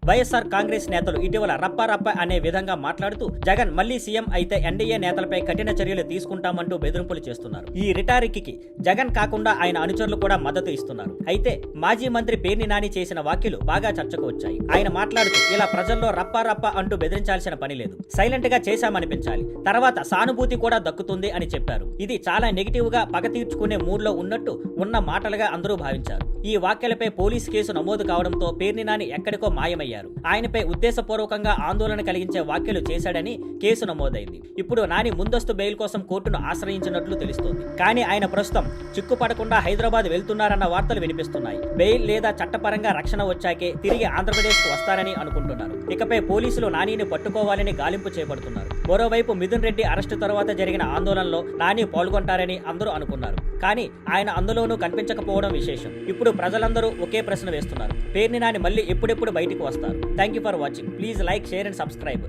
వైఎస్ఆర్ కాంగ్రెస్ నేతలు ఇటీవల రప్ప అనే విధంగా మాట్లాడుతూ జగన్ మళ్లీ సీఎం అయితే ఎన్డీఏ నేతలపై కఠిన చర్యలు తీసుకుంటామంటూ బెదిరింపులు చేస్తున్నారు. ఈ రిటారిక్కి జగన్ కాకుండా ఆయన అనుచరులు కూడా మద్దతు ఇస్తున్నారు. అయితే మాజీ మంత్రి పేర్ని నాని చేసిన వ్యాఖ్యలు బాగా చర్చకు వచ్చాయి. ఆయన మాట్లాడుతూ ఇలా ప్రజల్లో రప్ప అంటూ బెదిరించాల్సిన పని లేదు, సైలెంట్ గా చేశామనిపించాలి, తర్వాత సానుభూతి కూడా దక్కుతుంది అని చెప్పారు. ఇది చాలా నెగిటివ్ గా పగ తీర్చుకునే మూడ్ లో ఉన్నట్టు ఉన్న మాటలుగా అందరూ భావించారు. ఈ వ్యాఖ్యలపై పోలీస్ కేసు నమోదు కావడంతో పేర్ని నాని ఎక్కడికో మాయమయ్యారు. ఆయనపై ఉద్దేశపూర్వకంగా ఆందోళన కలిగించే వ్యాఖ్యలు చేశాడని కేసు నమోదైంది. ఇప్పుడు నాని ముందస్తు బెయిల్ కోసం కోర్టును ఆశ్రయించినట్లు తెలుస్తోంది. కానీ ఆయన ప్రస్తుతం చిక్కుపడకుండా హైదరాబాద్ వెళ్తున్నారన్న వార్తలు వినిపిస్తున్నాయి. బెయిల్ లేదా చట్టపరంగా రక్షణ వచ్చాకే తిరిగి ఆంధ్రప్రదేశ్ కు వస్తారని అనుకుంటున్నారు. ఇకపై పోలీసులు నానిని పట్టుకోవాలని గాలింపు చేపడుతున్నారు. మరోవైపు మిథున్ రెడ్డి అరెస్టు తర్వాత జరిగిన ఆందోళనలో నాని పాల్గొంటారని అందరూ అనుకున్నారు. కానీ ఆయన అందులోనూ కనిపించకపోవడం విశేషం. ఇప్పుడు ప్రజలందరూ ఒకే ప్రశ్న వేస్తున్నారు, పేర్ని నాని మళ్ళీ ఎప్పుడెప్పుడు బయటికి వస్తారు? Thank you for watching. Please like, share and subscribe.